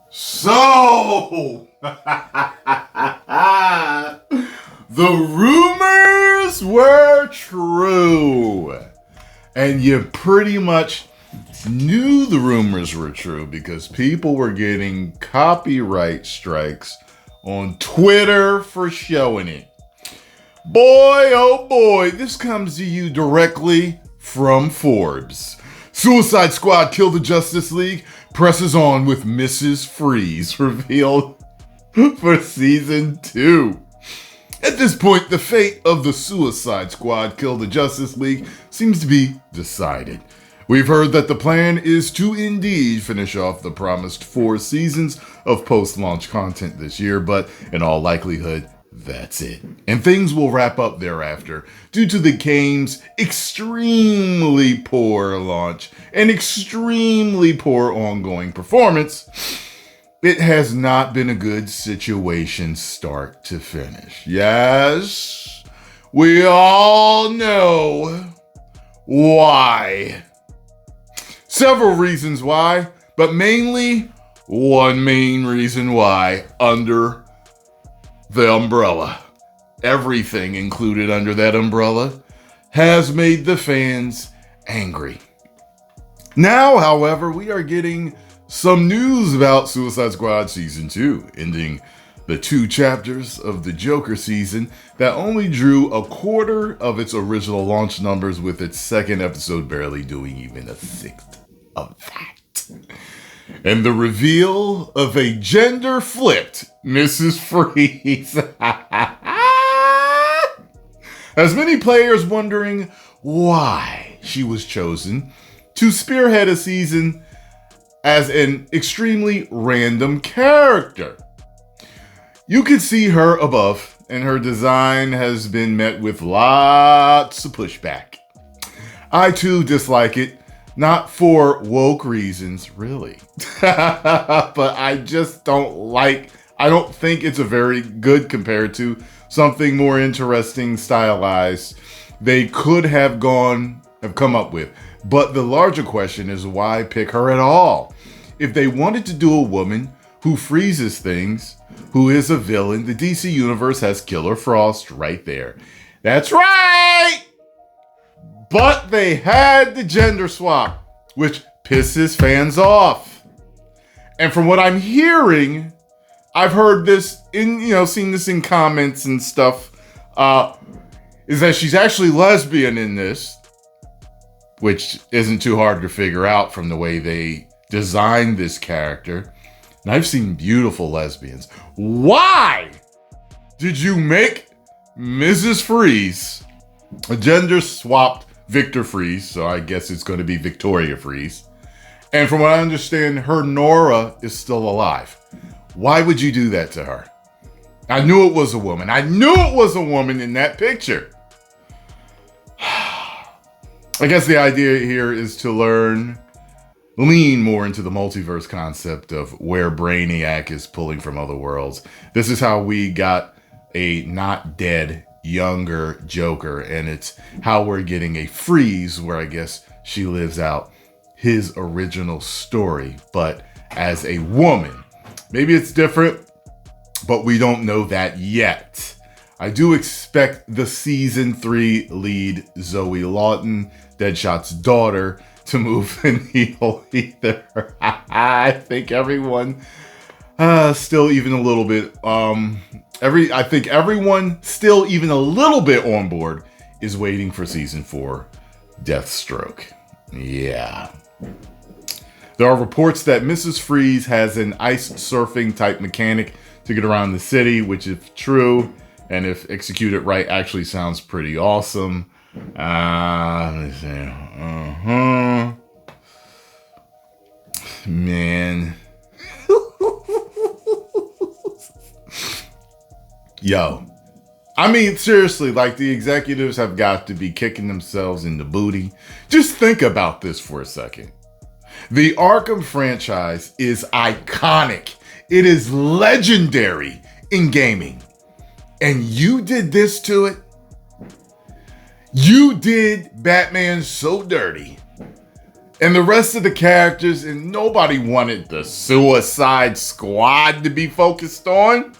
So, the rumors were true. And you pretty much knew the rumors were true because people were getting copyright strikes on Twitter for showing it. Boy, oh boy, this comes to you directly from Forbes. Suicide Squad Kill the Justice League presses on with Mrs. Freeze revealed for season 2. At this point, the fate of the Suicide Squad Kill the Justice League seems to be decided. We've heard that the plan is to indeed finish off the promised 4 seasons of post-launch content this year, but in all likelihood, that's it. And things will wrap up thereafter due to the game's extremely poor launch and extremely poor ongoing performance. It has not been a good situation start to finish. Yes, we all know why. Several reasons why, but mainly one main reason why under the umbrella. Everything included under that umbrella has made the fans angry. Now, however, we are getting some news about Suicide Squad Season 2, ending the 2 chapters of the Joker season that only drew a quarter of its original launch numbers, with its second episode barely doing even a sixth of that. And the reveal of a gender-flipped Mrs. Freeze has many players wondering why she was chosen to spearhead a season as an extremely random character. You can see her above, and her design has been met with lots of pushback. I too dislike it. Not for woke reasons, really. But I just I don't think it's a very good compared to something more interesting, stylized they could have come up with. But the larger question is, why pick her at all? If they wanted to do a woman who freezes things, who is a villain, the DC Universe has Killer Frost right there. That's right! But they had the gender swap, which pisses fans off. And from what I'm hearing, I've heard this seen this in comments and stuff, is that she's actually lesbian in this, which isn't too hard to figure out from the way they designed this character. And I've seen beautiful lesbians. Why did you make Mrs. Freeze a gender swapped Victor Freeze? So I guess it's going to be Victoria Freeze. And from what I understand, her Nora is still alive. Why would you do that to her? I knew it was a woman. I knew it was a woman in that picture. I guess the idea here is to lean more into the multiverse concept of where Brainiac is pulling from other worlds. This is how we got a not dead, younger Joker, and it's how we're getting a Freeze where I guess she lives out his original story, but as a woman. Maybe it's different, but we don't know that yet. I do expect the season 3 lead, Zoe Lawton, Deadshot's daughter, to move the needle either. I think everyone still even a little bit I think everyone still even a little bit on board is waiting for season 4, Deathstroke. Yeah. There are reports that Mrs. Freeze has an ice surfing type mechanic to get around the city, which, if true and if executed right, actually sounds pretty awesome. Let me see. Man. Yo. I mean, seriously, like, the executives have got to be kicking themselves in the booty. Just think about this for a second. The Arkham franchise is iconic. It is legendary in gaming. And you did this to it? You did Batman so dirty. And the rest of the characters, and nobody wanted the Suicide Squad to be focused on.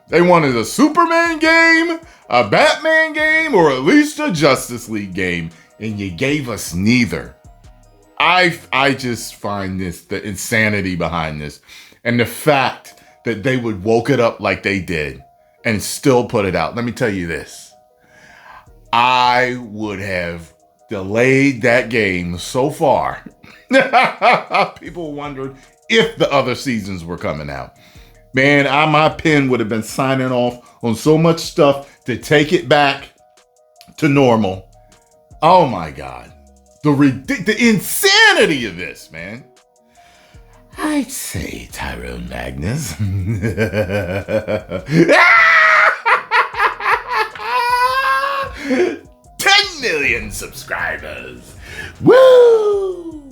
They wanted a Superman game, a Batman game, or at least a Justice League game. And you gave us neither. I just find the insanity behind this. And the fact that they would woke it up like they did and still put it out. Let me tell you this. I would have delayed that game so far. People wondered if the other seasons were coming out. Man, my pen would have been signing off on so much stuff to take it back to normal. Oh my God. The insanity of this, man. I'd say Tyrone Magnus. 10 million subscribers. Woo!